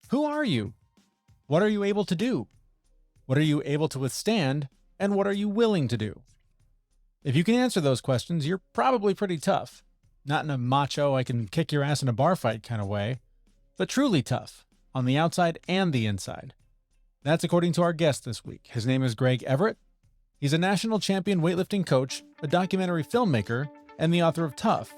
Who are you? What are you able to do? What are you able to withstand? And what are you willing to do? If you can answer those questions, you're probably pretty tough. Not in a macho, I can kick your ass in a bar fight kind of way, but truly tough, on the outside and the inside. That's according to our guest this week. His name is Greg Everett. He's a national champion weightlifting coach, a documentary filmmaker, and the author of Tough,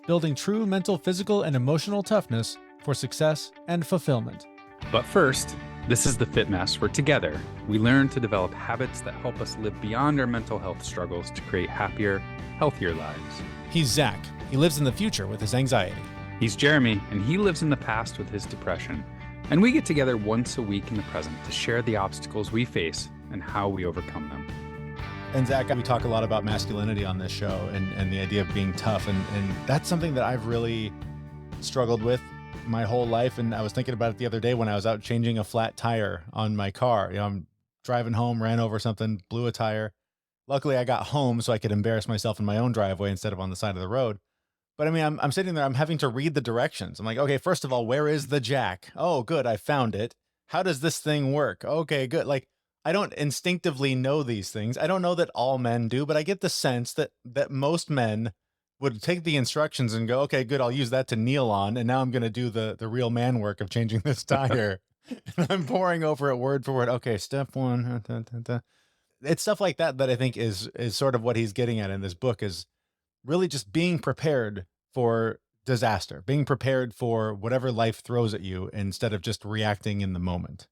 Building True Mental, Physical, and Emotional Toughness for Success and Fulfillment. But first, this is the Fit Mess, where together we learn to develop habits that help us live beyond our mental health struggles to create happier, healthier lives. He's Zach. He lives in the future with his anxiety. He's Jeremy, and he lives in the past with his depression. And we get together once a week in the present to share the obstacles we face and how we overcome them. And Zach, we talk a lot about masculinity on this show and the idea of being tough. And that's something that I've really struggled with my whole life. And I was thinking about it the other day when I was out changing a flat tire on my car. I'm driving home, ran over something, blew a tire. Luckily, I got home so I could embarrass myself in my own driveway instead of on the side of the road. But I mean, I'm sitting there, I'm having to read the directions. I'm like, okay, first of all, where is the jack? Oh, good, I found it. How does this thing work? Okay, good. Like, I don't instinctively know these things. I don't know that all men do, but I get the sense that most men would take the instructions and go, okay, good, I'll use that to kneel on. And now I'm going to do the real man work of changing this tire. And I'm poring over it word for word. Okay, step one. It's stuff like that I think is sort of what he's getting at in this book, is really just being prepared for disaster, being prepared for whatever life throws at you instead of just reacting in the moment.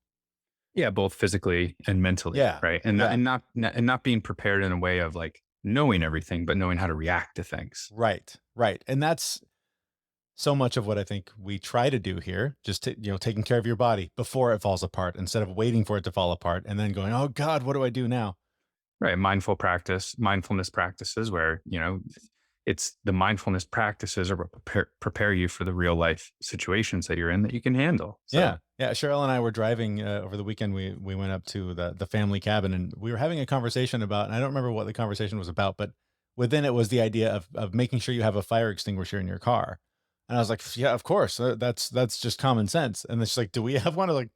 Yeah, both physically and mentally. Yeah. Right. And not being prepared in a way of like knowing everything, but knowing how to react to things. Right. And that's so much of what I think we try to do here, just taking care of your body before it falls apart instead of waiting for it to fall apart and then going, oh God, what do I do now? Right. Mindfulness practices where, it's the mindfulness practices are what prepare you for the real life situations that you're in that you can handle. So. Yeah. Cheryl and I were driving over the weekend. We went up to the family cabin and we were having a conversation about, and I don't remember what the conversation was about, but within it was the idea of making sure you have a fire extinguisher in your car. And I was like, yeah, of course. That's just common sense. And it's like, do we have one? Like,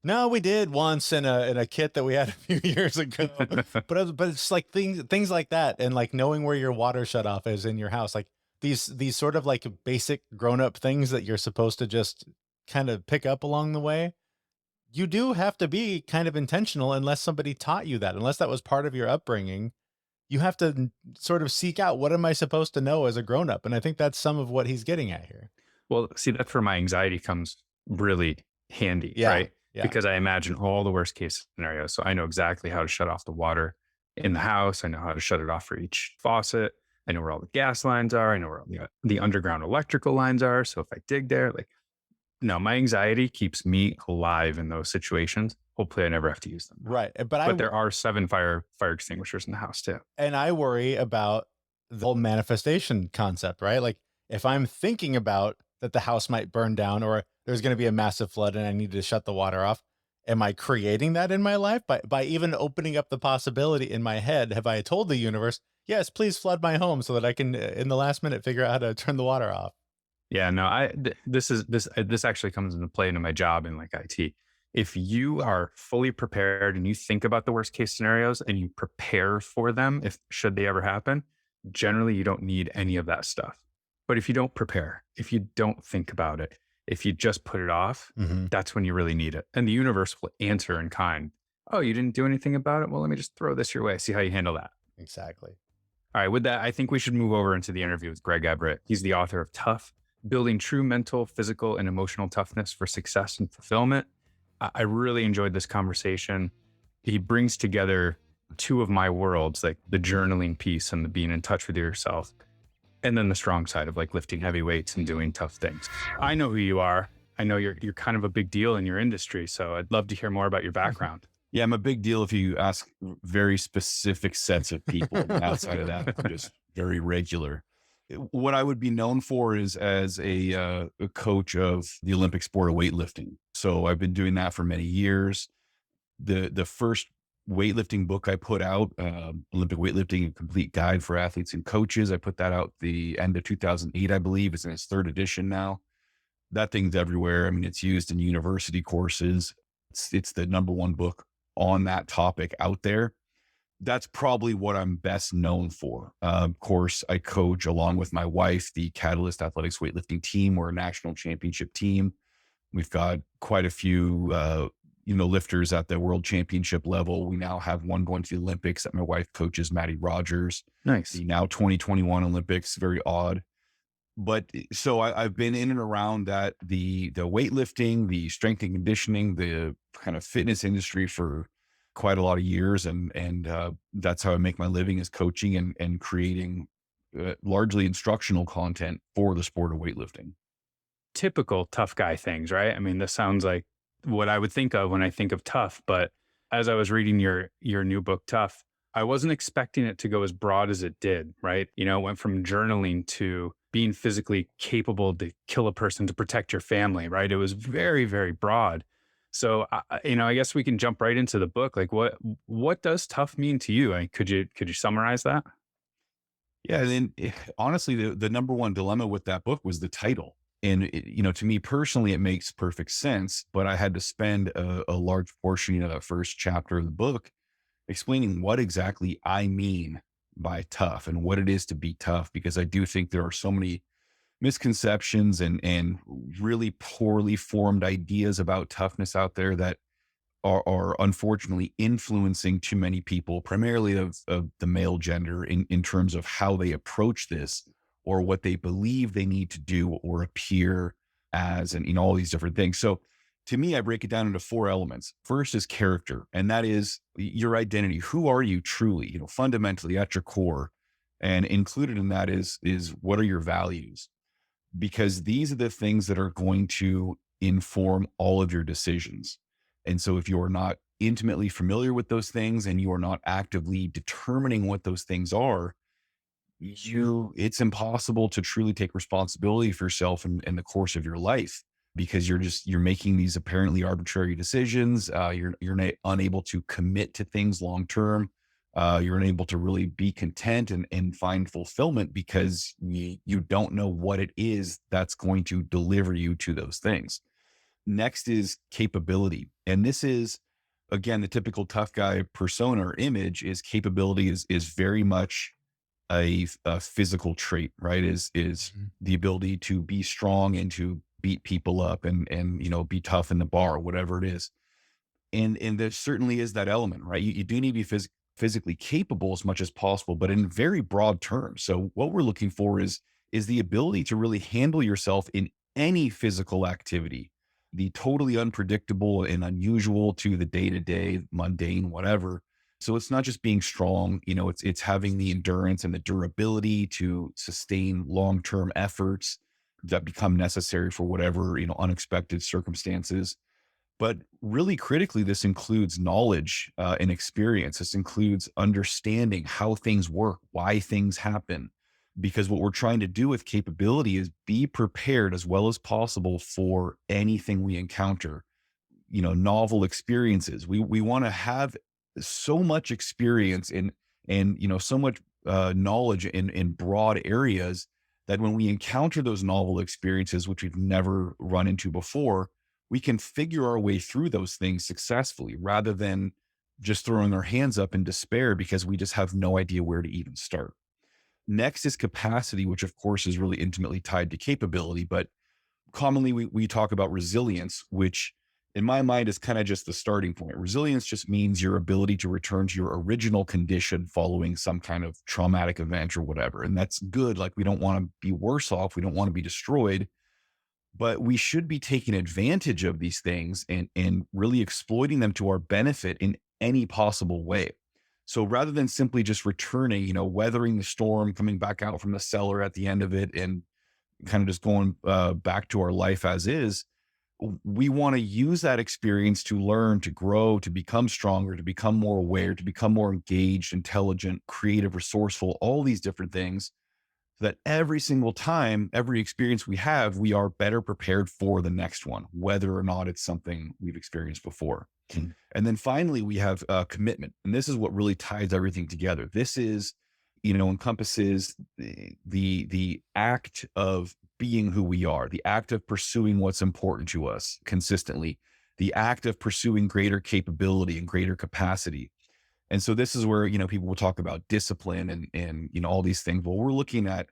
no, we did once in a kit that we had a few years ago, but it's like things like that. And like knowing where your water shut off is in your house, like these sort of like basic grown up things that you're supposed to just kind of pick up along the way. You do have to be kind of intentional unless somebody taught you that, unless that was part of your upbringing. You have to sort of seek out, what am I supposed to know as a grown up? And I think that's some of what he's getting at here. Well, see, that's where my anxiety comes really handy, right? Yeah. Because I imagine all the worst case scenarios. So I know exactly how to shut off the water in the house. I know how to shut it off for each faucet. I know where all the gas lines are. I know where all the underground electrical lines are. So if I dig there, no, my anxiety keeps me alive in those situations. Hopefully I never have to use them. Right. But there are 7 fire extinguishers in the house too. And I worry about the whole manifestation concept, right? Like if I'm thinking about that the house might burn down or there's going to be a massive flood and I need to shut the water off, am I creating that in my life by even opening up the possibility in my head? Have I told the universe, yes, please flood my home so that I can in the last minute figure out how to turn the water off? Yeah, no, this actually comes into play into my job in like IT. If you are fully prepared and you think about the worst case scenarios and you prepare for them, should they ever happen, generally you don't need any of that stuff. But if you don't prepare, if you don't think about it, if you just put it off, that's when you really need it. And the universe will answer in kind. Oh, you didn't do anything about it? Well, let me just throw this your way. See how you handle that. Exactly. All right. With that, I think we should move over into the interview with Greg Everett. He's the author of Tough, Building True Mental, Physical, and Emotional Toughness for Success and Fulfillment. I really enjoyed this conversation. He brings together 2 of my worlds, like the journaling piece and the being in touch with yourself, and then the strong side of like lifting heavy weights and doing tough things. I know who you are. I know you're kind of a big deal in your industry. So I'd love to hear more about your background. Yeah, I'm a big deal if you ask very specific sets of people. Outside of that, I'm just very regular. What I would be known for is as a coach of the Olympic sport of weightlifting. So I've been doing that for many years. The first weightlifting book I put out, Olympic Weightlifting, a complete guide for athletes and coaches. I put that out the end of 2008, I believe. It's in its 3rd edition now. that thing's everywhere. I mean, it's used in university courses. It's the number one book on that topic out there. That's probably what I'm best known for. Of course, I coach along with my wife, the Catalyst Athletics weightlifting team. We're a national championship team. We've got quite a few, lifters at the world championship level. We now have one going to the Olympics that my wife coaches, Maddie Rogers. Nice. The now 2021 Olympics, very odd. But so I've been in and around that, the weightlifting, the strength and conditioning, the kind of fitness industry for quite a lot of years. And that's how I make my living, is coaching and creating largely instructional content for the sport of weightlifting. Typical tough guy things, right? I mean, this sounds like what I would think of when I think of tough. But as I was reading your new book, Tough, I wasn't expecting it to go as broad as it did, right? You know, it went from journaling to being physically capable to kill a person to protect your family, right? It was very, very broad. So, I guess we can jump right into the book. Like, what does tough mean to you? Could you summarize that? Yeah. And then honestly, the number one dilemma with that book was the title. And, to me personally, it makes perfect sense, but I had to spend a large portion of that first chapter of the book explaining what exactly I mean by tough and what it is to be tough, because I do think there are so many misconceptions and really poorly formed ideas about toughness out there that are unfortunately influencing too many people, primarily of the male gender, in terms of how they approach this or what they believe they need to do or appear as, and all these different things. So to me, I break it down into 4 elements. First is character, and that is your identity. Who are you truly, fundamentally at your core? And included in that is what are your values? Because these are the things that are going to inform all of your decisions. And so if you're not intimately familiar with those things and you are not actively determining what those things are, it's impossible to truly take responsibility for yourself in the course of your life, because you're making these apparently arbitrary decisions. You're unable to commit to things long term. You're unable to really be content and find fulfillment because you don't know what it is that's going to deliver you to those things. Next is capability. And this is, again, the typical tough guy persona or image. Is capability is very much a physical trait, right? Is the ability to be strong and to beat people up and be tough in the bar, whatever it is. And there certainly is that element, right? You do need to be physically capable as much as possible, but in very broad terms. So what we're looking for is the ability to really handle yourself in any physical activity, the totally unpredictable and unusual to the day-to-day, mundane, whatever. So it's not just being strong, it's having the endurance and the durability to sustain long-term efforts that become necessary for whatever, unexpected circumstances. But really critically, this includes knowledge and experience. This includes understanding how things work, why things happen. Because what we're trying to do with capability is be prepared as well as possible for anything we encounter, novel experiences. We want to have so much experience and so much knowledge in broad areas that when we encounter those novel experiences, which we've never run into before, we can figure our way through those things successfully, rather than just throwing our hands up in despair because we just have no idea where to even start. Next is capacity, which of course is really intimately tied to capability, but commonly we talk about resilience, which in my mind is kind of just the starting point. Resilience just means your ability to return to your original condition following some kind of traumatic event or whatever. And that's good. Like, we don't want to be worse off. We don't want to be destroyed, but we should be taking advantage of these things and really exploiting them to our benefit in any possible way. So rather than simply just returning, weathering the storm, coming back out from the cellar at the end of it and kind of just going back to our life as is, we want to use that experience to learn, to grow, to become stronger, to become more aware, to become more engaged, intelligent, creative, resourceful, all these different things, so that every single time, every experience we have, we are better prepared for the next one, whether or not it's something we've experienced before. Mm-hmm. And then finally, we have commitment. And this is what really ties everything together. This is, encompasses the act of being who we are, the act of pursuing what's important to us consistently, the act of pursuing greater capability and greater capacity. And so this is where, people will talk about discipline and all these things. Well, we're looking at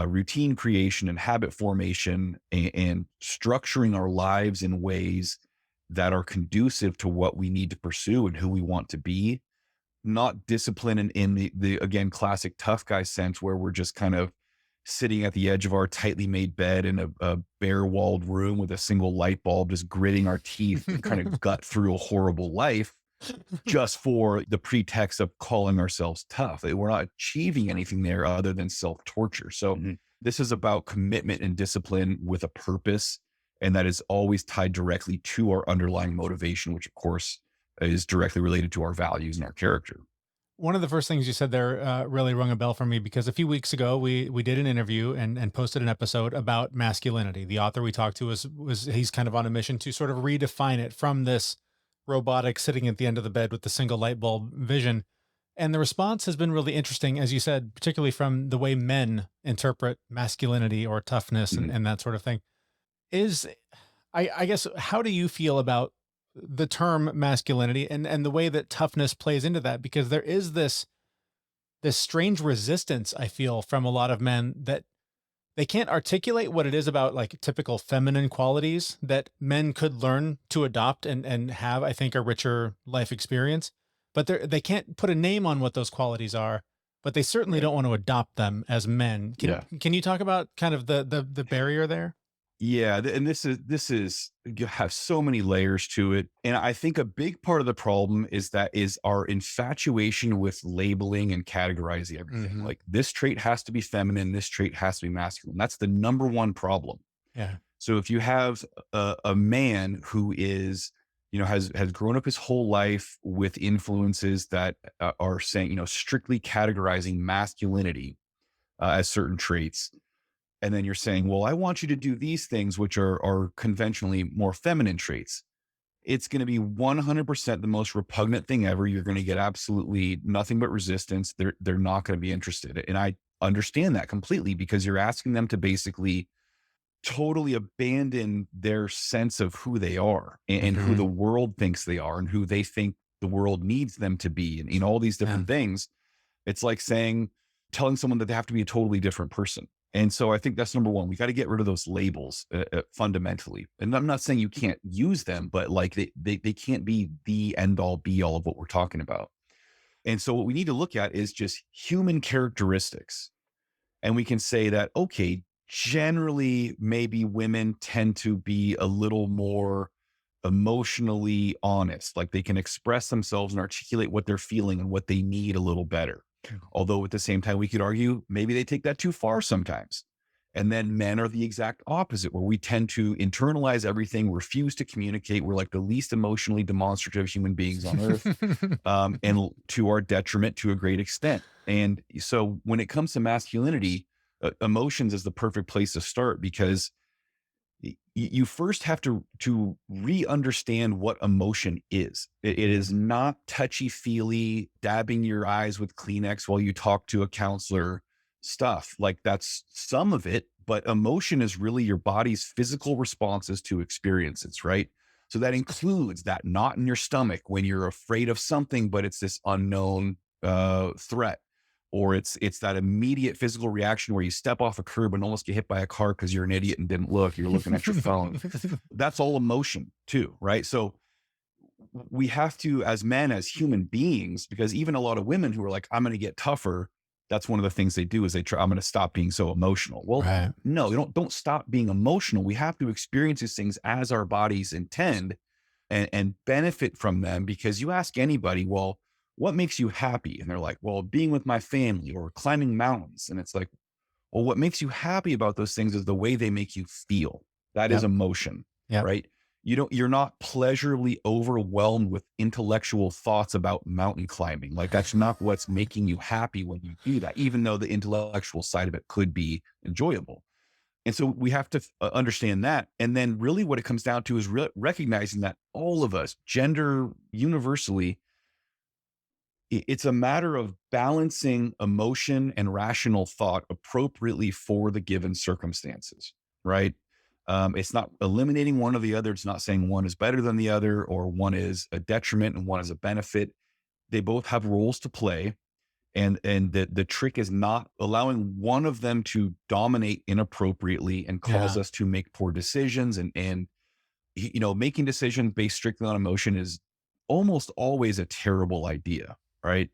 routine creation and habit formation and structuring our lives in ways that are conducive to what we need to pursue and who we want to be, not discipline in the again, classic tough guy sense where we're just kind of sitting at the edge of our tightly made bed in a bare walled room with a single light bulb, just gritting our teeth and kind of gut through a horrible life just for the pretext of calling ourselves tough. We're not achieving anything there other than self-torture. So this is about commitment and discipline with a purpose. And that is always tied directly to our underlying motivation, which of course is directly related to our values and our character. One of the first things you said there really rung a bell for me, because a few weeks ago we did an interview and posted an episode about masculinity. The author we talked to was he's kind of on a mission to sort of redefine it from this robotic sitting at the end of the bed with the single light bulb vision. And the response has been really interesting, as you said, particularly from the way men interpret masculinity or toughness and that sort of thing. I guess, how do you feel about the term masculinity and the way that toughness plays into that? Because there is this strange resistance, I feel, from a lot of men, that they can't articulate what it is about like typical feminine qualities that men could learn to adopt and have, I think, a richer life experience. But they can't put a name on what those qualities are, but they certainly don't want to adopt them as men. Can you talk about kind of the barrier there? Yeah, and this is you have so many layers to it, and I think a big part of the problem is our infatuation with labeling and categorizing everything. Like, this trait has to be feminine, this trait has to be masculine. That's the number one problem. Yeah. So if you have a man who is, has grown up his whole life with influences that are saying, strictly categorizing masculinity as certain traits. And then you're saying, well, I want you to do these things, which are conventionally more feminine traits. It's going to be 100% the most repugnant thing ever. You're going to get absolutely nothing but resistance. They're not going to be interested. And I understand that completely, because you're asking them to basically totally abandon their sense of who they are and who the world thinks they are and who they think the world needs them to be. And all these different things. It's like telling someone that they have to be a totally different person. And so I think that's number one. We got to get rid of those labels fundamentally. And I'm not saying you can't use them, but like they can't be the end all be all of what we're talking about. And so what we need to look at is just human characteristics. And we can say that, okay, generally maybe women tend to be a little more emotionally honest. Like, they can express themselves and articulate what they're feeling and what they need a little better. Although at the same time, we could argue maybe they take that too far sometimes. And then men are the exact opposite, where we tend to internalize everything, refuse to communicate. We're like the least emotionally demonstrative human beings on earth, and to our detriment to a great extent. And so when it comes to masculinity, emotions is the perfect place to start, because you first have to re-understand what emotion is. It is not touchy-feely, dabbing your eyes with Kleenex while you talk to a counselor stuff. Like, that's some of it, but emotion is really your body's physical responses to experiences, right? So that includes that knot in your stomach when you're afraid of something, but it's this unknown threat. Or it's that immediate physical reaction where you step off a curb and almost get hit by a car because you're an idiot and didn't look. You're looking at your phone. That's all emotion too, right? So we have to, as men, as human beings, because even a lot of women who are like, I'm going to get tougher, that's one of the things they do is they try, I'm going to stop being so emotional. Well, no, you don't stop being emotional. We have to experience these things as our bodies intend and benefit from them. Because you ask anybody, well, what makes you happy? And they're like, well, being with my family or climbing mountains. And it's like, well, what makes you happy about those things is the way they make you feel. That is emotion, right? You're not pleasurably overwhelmed with intellectual thoughts about mountain climbing. Like, that's not what's making you happy when you do that, even though the intellectual side of it could be enjoyable. And so we have to understand that. And then really what it comes down to is recognizing that all of us, gender universally, it's a matter of balancing emotion and rational thought appropriately for the given circumstances. right? It's not eliminating one or the other. It's not saying one is better than the other or one is a detriment and one is a benefit. They both have roles to play. And the trick is not allowing one of them to dominate inappropriately and cause Yeah. us to make poor decisions. And making decisions based strictly on emotion is almost always a terrible idea, right?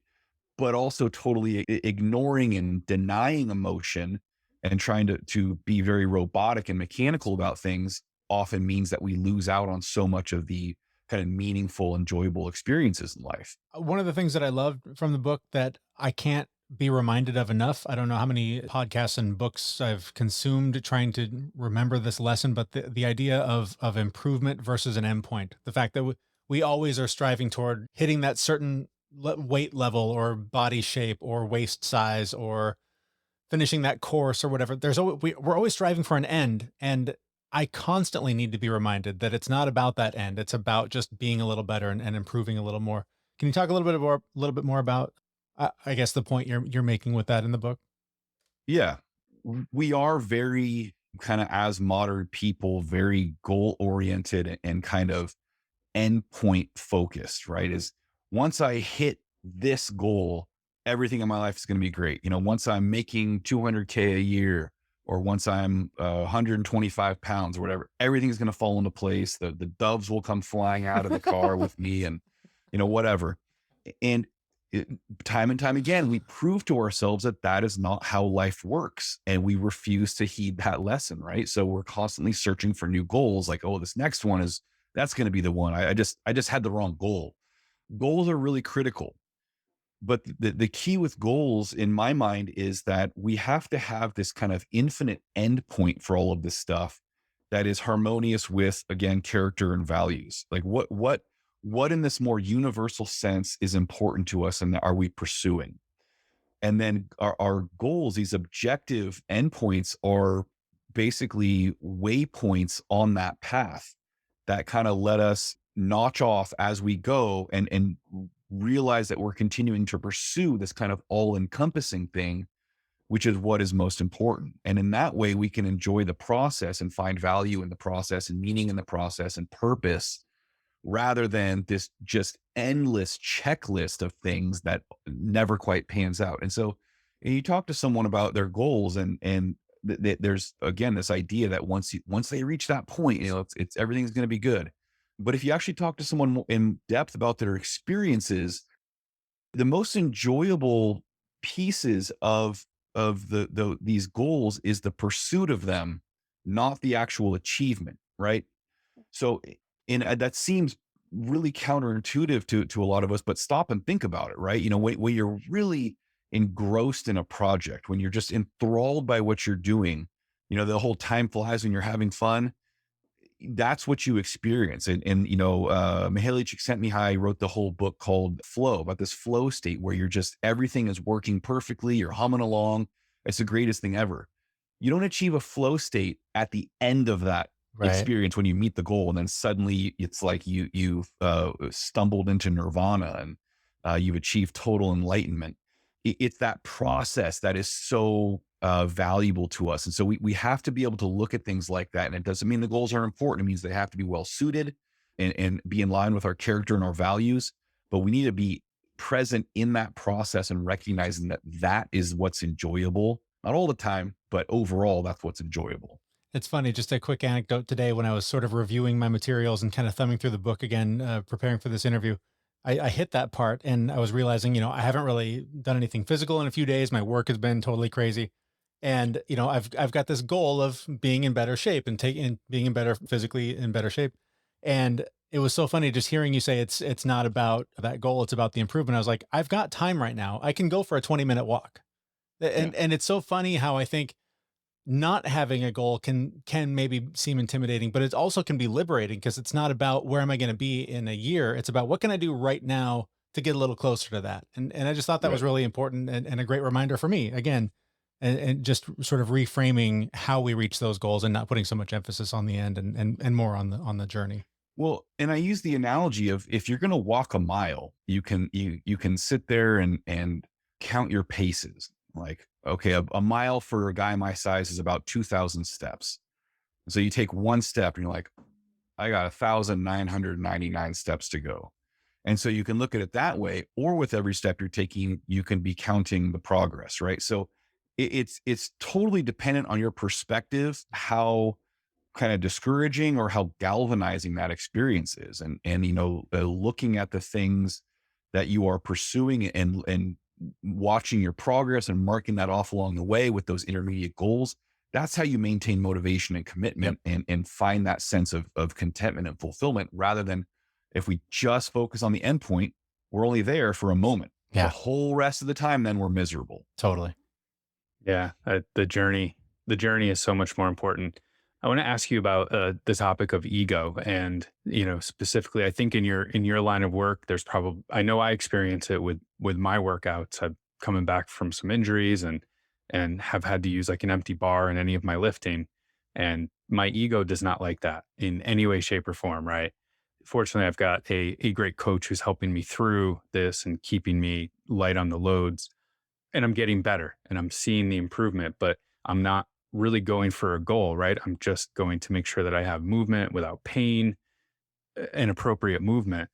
But also totally ignoring and denying emotion and trying to be very robotic and mechanical about things often means that we lose out on so much of the kind of meaningful, enjoyable experiences in life. One of the things that I loved from the book that I can't be reminded of enough, I don't know how many podcasts and books I've consumed trying to remember this lesson, but the idea of improvement versus an endpoint, the fact that we always are striving toward hitting that certain weight level or body shape or waist size or finishing that course or whatever. We're always striving for an end, and I constantly need to be reminded that it's not about that end. It's about just being a little better and improving a little more. Can you talk a little bit more about, I guess, the point you're making with that in the book? Yeah. We are very kind of, as modern people, very goal oriented and kind of endpoint focused, right? Is once I hit this goal, everything in my life is going to be great. Once I'm making 200K a year, or once I'm 125 pounds or whatever, everything's going to fall into place. The doves will come flying out of the car with me and, whatever. And it, time and time again, we prove to ourselves that that is not how life works. And we refuse to heed that lesson, right? So we're constantly searching for new goals. Like, oh, this next one that's going to be the one. I just had the wrong goal. Goals are really critical. But the key with goals in my mind is that we have to have this kind of infinite endpoint for all of this stuff that is harmonious with, again, character and values. Like what in this more universal sense is important to us and are we pursuing? And then our goals, these objective endpoints, are basically waypoints on that path that kind of let us notch off as we go and realize that we're continuing to pursue this kind of all-encompassing thing, which is what is most important. And in that way, we can enjoy the process and find value in the process and meaning in the process and purpose, rather than this just endless checklist of things that never quite pans out. And so you talk to someone about their goals and there's again this idea that once they reach that point, it's everything's going to be good. But if you actually talk to someone in depth about their experiences, the most enjoyable pieces of these goals is the pursuit of them, not the actual achievement, right? So, that seems really counterintuitive to a lot of us, but stop and think about it, right? When you're really engrossed in a project, when you're just enthralled by what you're doing, the whole time flies when you're having fun. That's what you experience. Mihaly Csikszentmihalyi wrote the whole book called Flow, about this flow state where you're just, everything is working perfectly. You're humming along. It's the greatest thing ever. You don't achieve a flow state at the end of that Right. experience when you meet the goal. And then suddenly it's like you've stumbled into nirvana and you've achieved total enlightenment. It's that process that is so valuable to us. And so we have to be able to look at things like that. And it doesn't mean the goals are important. It means they have to be well suited and be in line with our character and our values. But we need to be present in that process and recognizing that that is what's enjoyable. Not all the time, but overall, that's what's enjoyable. It's funny, just a quick anecdote today when I was sort of reviewing my materials and kind of thumbing through the book again, preparing for this interview. I hit that part and I was realizing, I haven't really done anything physical in a few days. My work has been totally crazy. And, I've got this goal of being in better shape and being in better physically in better shape. And it was so funny just hearing you say it's not about that goal, it's about the improvement. I was like, I've got time right now. I can go for a 20-minute walk. Yeah. And it's so funny how I think not having a goal can maybe seem intimidating, but it also can be liberating because it's not about where am I going to be in a year. It's about what can I do right now to get a little closer to that. And I just thought that was Right. really important and a great reminder for me again, and just sort of reframing how we reach those goals and not putting so much emphasis on the end and more on the journey. Well, and I use the analogy of, if you're going to walk a mile, you can sit there and count your paces. Like, okay, a mile for a guy my size is about 2,000 steps. So you take one step and you're like, I got 1,999 steps to go. And so you can look at it that way, or with every step you're taking, you can be counting the progress, right? So it's totally dependent on your perspective, how kind of discouraging or how galvanizing that experience is. And looking at the things that you are pursuing and watching your progress and marking that off along the way with those intermediate goals. That's how you maintain motivation and commitment and find that sense of contentment and fulfillment, rather than if we just focus on the end point, we're only there for a moment. Yeah. The whole rest of the time, then we're miserable. Totally. Yeah. The journey is so much more important. I want to ask you about the topic of ego, and specifically, I think in your line of work, there's probably, I know I experience it with my workouts. I'm coming back from some injuries and have had to use like an empty bar in any of my lifting, and my ego does not like that in any way, shape, or form. Right. Fortunately, I've got a great coach who's helping me through this and keeping me light on the loads, and I'm getting better and I'm seeing the improvement, but I'm not really going for a goal, right? I'm just going to make sure that I have movement without pain and appropriate movement.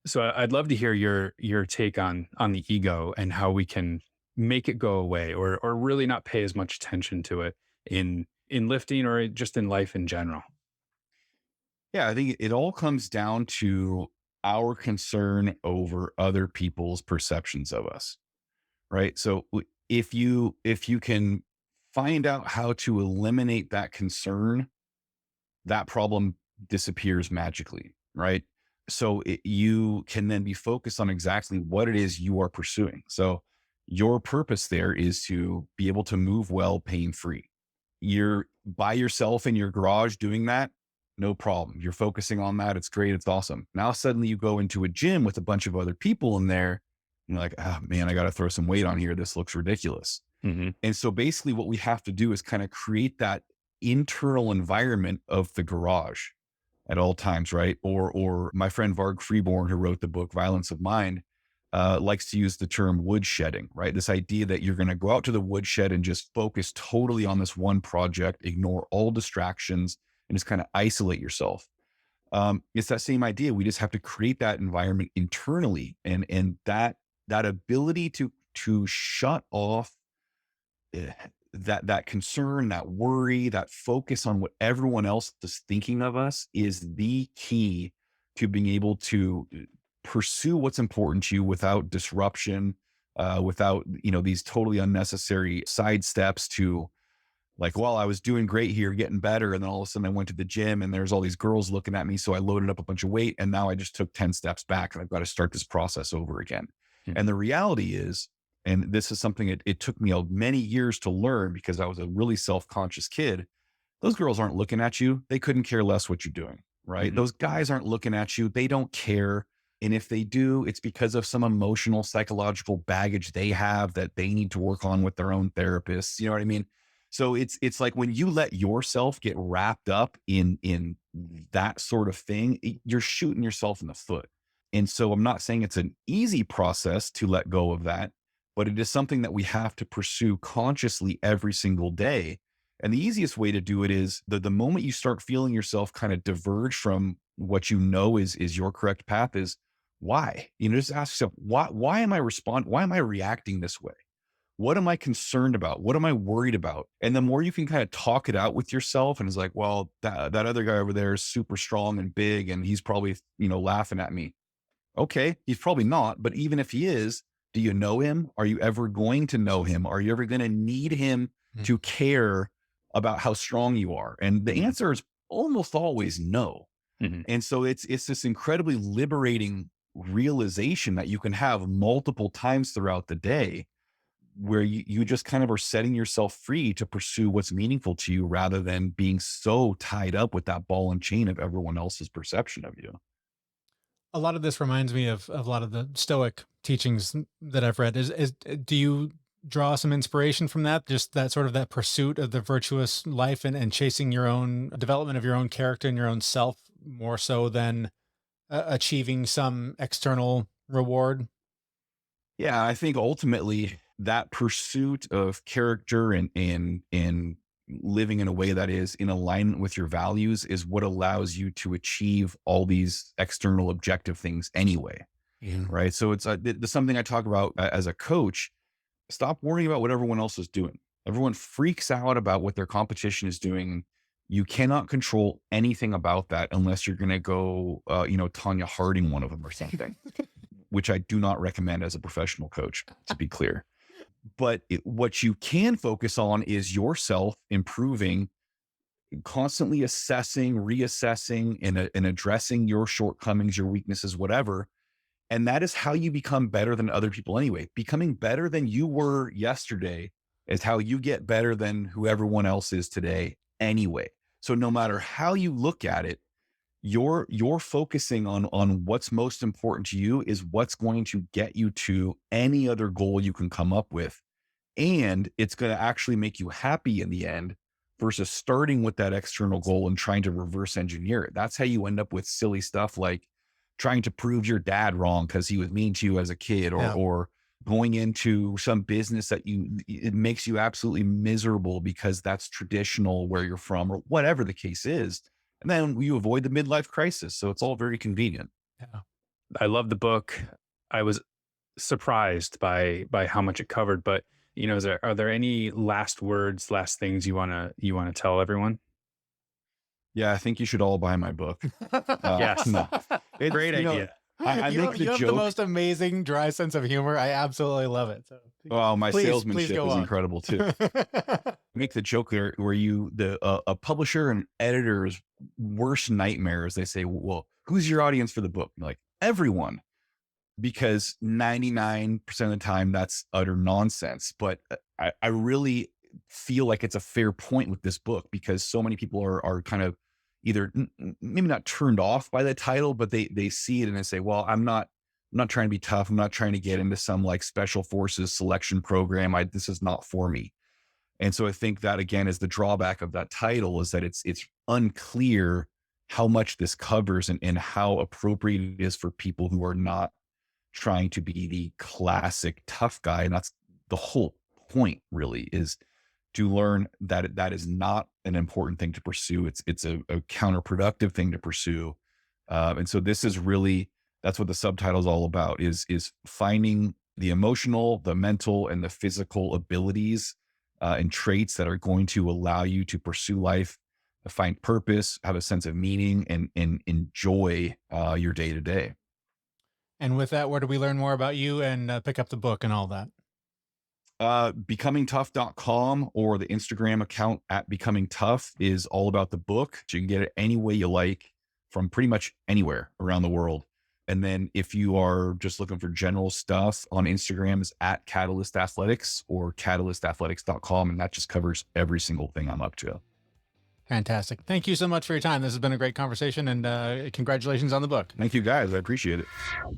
So I'd love to hear your take on the ego and how we can make it go away, or really not pay as much attention to it in lifting or just in life in general. Yeah, I think it all comes down to our concern over other people's perceptions of us, right? So if you can find out how to eliminate that concern, that problem disappears magically, right? So you can then be focused on exactly what it is you are pursuing. So your purpose there is to be able to move well, pain free. You're by yourself in your garage doing that, no problem. You're focusing on that. It's great. It's awesome. Now suddenly you go into a gym with a bunch of other people in there. And you're like, oh man, I got to throw some weight on here. This looks ridiculous. Mm-hmm. And so basically what we have to do is kind of create that internal environment of the garage at all times, right? Or my friend Varg Freeborn, who wrote the book Violence of Mind, likes to use the term woodshedding, right? This idea that you're going to go out to the woodshed and just focus totally on this one project, ignore all distractions, and just kind of isolate yourself. It's that same idea. We just have to create that environment internally, and that ability to shut off that concern, that worry, that focus on what everyone else is thinking of us is the key to being able to pursue what's important to you without disruption, without, these totally unnecessary side steps to like, well, I was doing great here, getting better. And then all of a sudden I went to the gym and there's all these girls looking at me. So I loaded up a bunch of weight and now I just took 10 steps back and I've got to start this process over again. Mm-hmm. And the reality is, and this is something it took me many years to learn because I was a really self-conscious kid. Those girls aren't looking at you. They couldn't care less what you're doing, right? Mm-hmm. Those guys aren't looking at you. They don't care. And if they do, it's because of some emotional, psychological baggage they have that they need to work on with their own therapists. You know what I mean? So it's like when you let yourself get wrapped up in that sort of thing, you're shooting yourself in the foot. And so I'm not saying it's an easy process to let go of that, but it is something that we have to pursue consciously every single day. And the easiest way to do it is the moment you start feeling yourself kind of diverge from what you know is your correct path is why? Just ask yourself, why am I reacting this way? What am I concerned about? What am I worried about? And the more you can kind of talk it out with yourself and it's like, well, that other guy over there is super strong and big and he's probably, laughing at me. Okay, he's probably not, but even if he is, do you know him? Are you ever going to know him? Are you ever going to need him to care about how strong you are? And the answer is almost always no. Mm-hmm. And so it's this incredibly liberating realization that you can have multiple times throughout the day where you just kind of are setting yourself free to pursue what's meaningful to you rather than being so tied up with that ball and chain of everyone else's perception of you. A lot of this reminds me of a lot of the Stoic teachings that I've read. Do you draw some inspiration from that? Just that sort of that pursuit of the virtuous life and chasing your own development of your own character and your own self more so than achieving some external reward? Yeah, I think ultimately that pursuit of character and living in a way that is in alignment with your values is what allows you to achieve all these external objective things anyway. Yeah. Right. So it's something I talk about as a coach. Stop worrying about what everyone else is doing. Everyone freaks out about what their competition is doing. You cannot control anything about that unless you're going to go, Tanya Harding one of them or something, which I do not recommend as a professional coach, to be clear. But what you can focus on is yourself improving, constantly assessing, reassessing, and addressing your shortcomings, your weaknesses, whatever. And that is how you become better than other people anyway. Becoming better than you were yesterday is how you get better than who everyone else is today anyway. So no matter how you look at it, you're focusing on what's most important to you is what's going to get you to any other goal you can come up with. And it's going to actually make you happy in the end versus starting with that external goal and trying to reverse engineer it. That's how you end up with silly stuff like trying to prove your dad wrong because he was mean to you as a kid, or going into some business that it makes you absolutely miserable because that's traditional where you're from, or whatever the case is. And then you avoid the midlife crisis. So it's all very convenient. Yeah. I love the book. I was surprised by how much it covered, but are there any last words, last things you want to tell everyone? Yeah, I think you should all buy my book. Yes. No. Great idea. I you make the have joke. the most amazing dry sense of humor. I absolutely love it. So My please salesmanship go is on. incredible too. Make the joke where a publisher and editor's worst nightmare is they say, well, who's your audience for the book? You're like, everyone, because 99% of the time that's utter nonsense. But I really feel like it's a fair point with this book because so many people are kind of either maybe not turned off by the title, but they see it and they say, well, I'm not trying to be tough. I'm not trying to get into some like special forces selection program. This is not for me. And so I think that again is the drawback of that title, is that it's unclear how much this covers and how appropriate it is for people who are not trying to be the classic tough guy. And that's the whole point, really, is to learn that that is not an important thing to pursue. It's a counterproductive thing to pursue. And so this is really, that's what the subtitle is all about, is finding the emotional, the mental, and the physical abilities and traits that are going to allow you to pursue life, find purpose, have a sense of meaning, and enjoy your day to day. And with that, where do we learn more about you and pick up the book and all that? Becomingtough.com or the Instagram account at Becoming Tough is all about the book. So you can get it any way you like from pretty much anywhere around the world. And then if you are just looking for general stuff, on Instagram is at Catalyst Athletics or catalystathletics.com. And that just covers every single thing I'm up to. Fantastic. Thank you so much for your time. This has been a great conversation, and congratulations on the book. Thank you, guys. I appreciate it.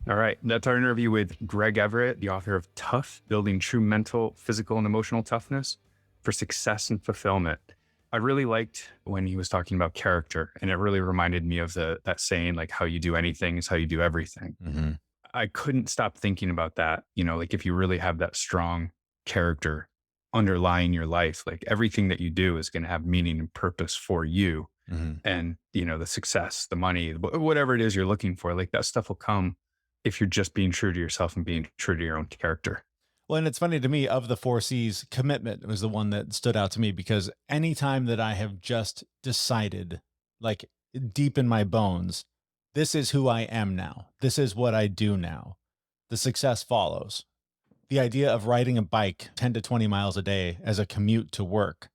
All right. That's our interview with Greg Everett, the author of Tough, Building True Mental, Physical, and Emotional Toughness for Success and Fulfillment. I really liked when he was talking about character, and it really reminded me of that saying, like, how you do anything is how you do everything. Mm-hmm. I couldn't stop thinking about that. Like if you really have that strong character underlying your life, like everything that you do is going to have meaning and purpose for you. Mm-hmm. And, the success, the money, whatever it is you're looking for, like that stuff will come if you're just being true to yourself and being true to your own character. Well, and it's funny to me, of the 4 C's, commitment was the one that stood out to me, because anytime that I have just decided, like deep in my bones, this is who I am now, this is what I do now, the success follows. The idea of riding a bike 10 to 20 miles a day as a commute to work,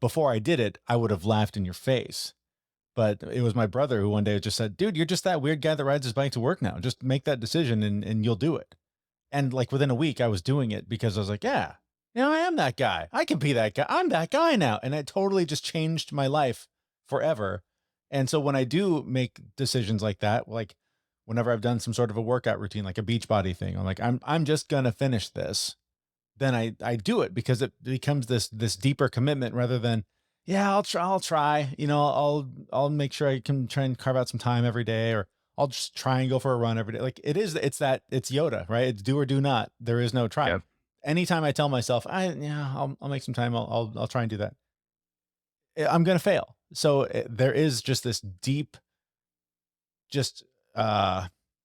before I did it, I would have laughed in your face. But it was my brother who one day just said, dude, you're just that weird guy that rides his bike to work now. Just make that decision and you'll do it. And like within a week, I was doing it because I was like, yeah, I am that guy. I can be that guy. I'm that guy now. And it totally just changed my life forever. And so when I do make decisions like that, like whenever I've done some sort of a workout routine, like a Beachbody thing, I'm like, I'm just going to finish this. Then I do it because it becomes this deeper commitment rather than, yeah, I'll try, I'll make sure I can try and carve out some time every day, or I'll just try and go for a run every day. Like it's Yoda, right? It's do or do not. There is no try. Yep. Anytime I tell myself, I'll make some time, I'll try and do that. I'm going to fail. So there is just this deep, just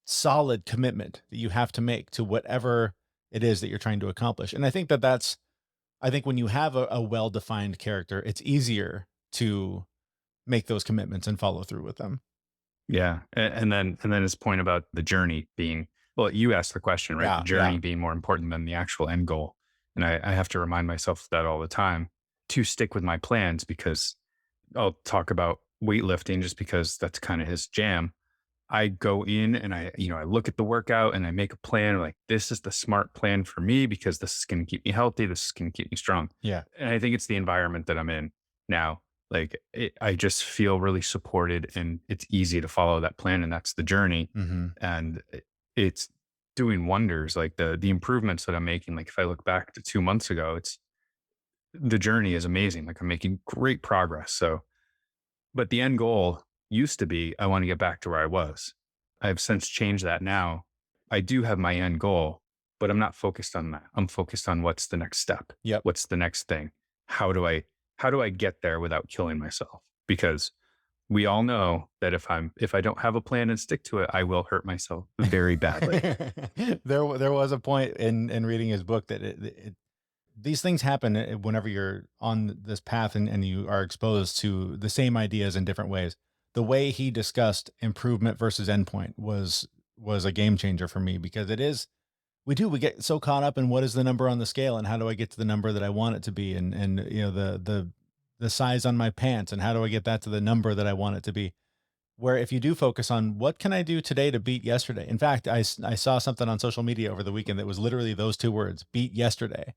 solid commitment that you have to make to whatever it is that you're trying to accomplish. And I think I think when you have a well-defined character, it's easier to make those commitments and follow through with them. Yeah. And then his point about the journey being, well, you asked the question, right? Yeah, The journey yeah. being more important than the actual end goal. And I have to remind myself of that all the time to stick with my plans, because I'll talk about weightlifting just because that's kind of his jam. I go in and I look at the workout and I make a plan like, this is the smart plan for me because this is going to keep me healthy. This is going to keep me strong. Yeah. And I think it's the environment that I'm in now. Like I just feel really supported and it's easy to follow that plan, and that's the journey. Mm-hmm. And it's doing wonders. Like the improvements that I'm making. Like if I look back to 2 months ago, the journey is amazing. Like I'm making great progress. So, but the end goal used to be, I want to get back to where I was. I've since changed that now. I do have my end goal, but I'm not focused on that. I'm focused on what's the next step. Yep. What's the next thing? How do I get there without killing myself? Because we all know that if I don't have a plan and stick to it, I will hurt myself very badly. There was a point in reading his book that these things happen whenever you're on this path and you are exposed to the same ideas in different ways. The way he discussed improvement versus endpoint was a game changer for me, because we get so caught up in what is the number on the scale and how do I get to the number that I want it to be, and the size on my pants and how do I get that to the number that I want it to be. Where if you do focus on what can I do today to beat yesterday. In fact, I saw something on social media over the weekend that was literally those two words, beat yesterday.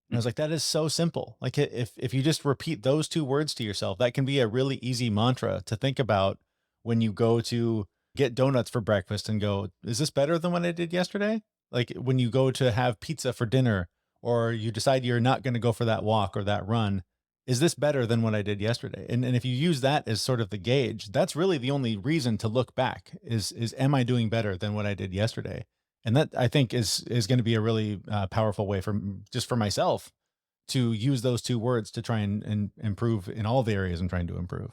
And I was like, that is so simple. Like if you just repeat those two words to yourself, that can be a really easy mantra to think about when you go to get donuts for breakfast and go, is this better than what I did yesterday? Like when you go to have pizza for dinner, or you decide you're not going to go for that walk or that run, is this better than what I did yesterday? And if you use that as sort of the gauge, that's really the only reason to look back is am I doing better than what I did yesterday? And that, I think, is going to be a really powerful way for myself to use those two words to try and improve in all the areas I'm trying to improve.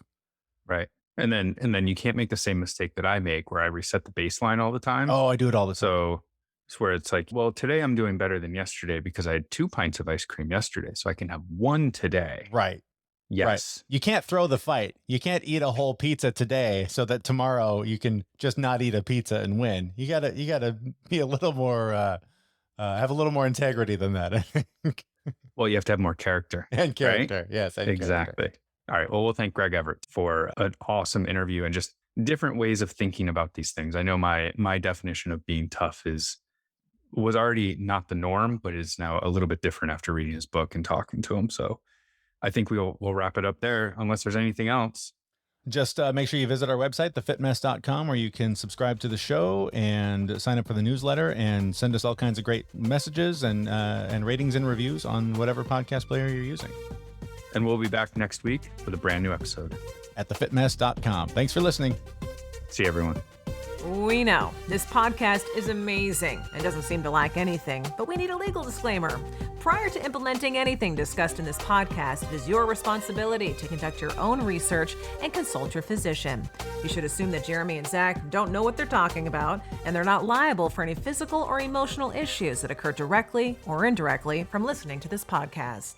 Right. And then you can't make the same mistake that I make where I reset the baseline all the time. Oh, I do it all the time. So it's where it's like, well, today I'm doing better than yesterday because I had 2 pints of ice cream yesterday. So I can have 1 today. Right. Yes. Right. You can't throw the fight. You can't eat a whole pizza today so that tomorrow you can just not eat a pizza and win. You gotta be a little more, have a little more integrity than that, I think. Well, you have to have more character. And character. Right? Yes. And exactly. character. All right. Well, we'll thank Greg Everett for an awesome interview and just different ways of thinking about these things. I know my definition of being tough was already not the norm, but is now a little bit different after reading his book and talking to him. So I think we'll wrap it up there unless there's anything else. Just make sure you visit our website, thefitmess.com, where you can subscribe to the show and sign up for the newsletter and send us all kinds of great messages and ratings and reviews on whatever podcast player you're using. And we'll be back next week with a brand new episode at thefitmess.com. Thanks for listening. See you, everyone. We know this podcast is amazing and doesn't seem to lack anything, but we need a legal disclaimer. Prior to implementing anything discussed in this podcast, it is your responsibility to conduct your own research and consult your physician. You should assume that Jeremy and Zach don't know what they're talking about, and they're not liable for any physical or emotional issues that occur directly or indirectly from listening to this podcast.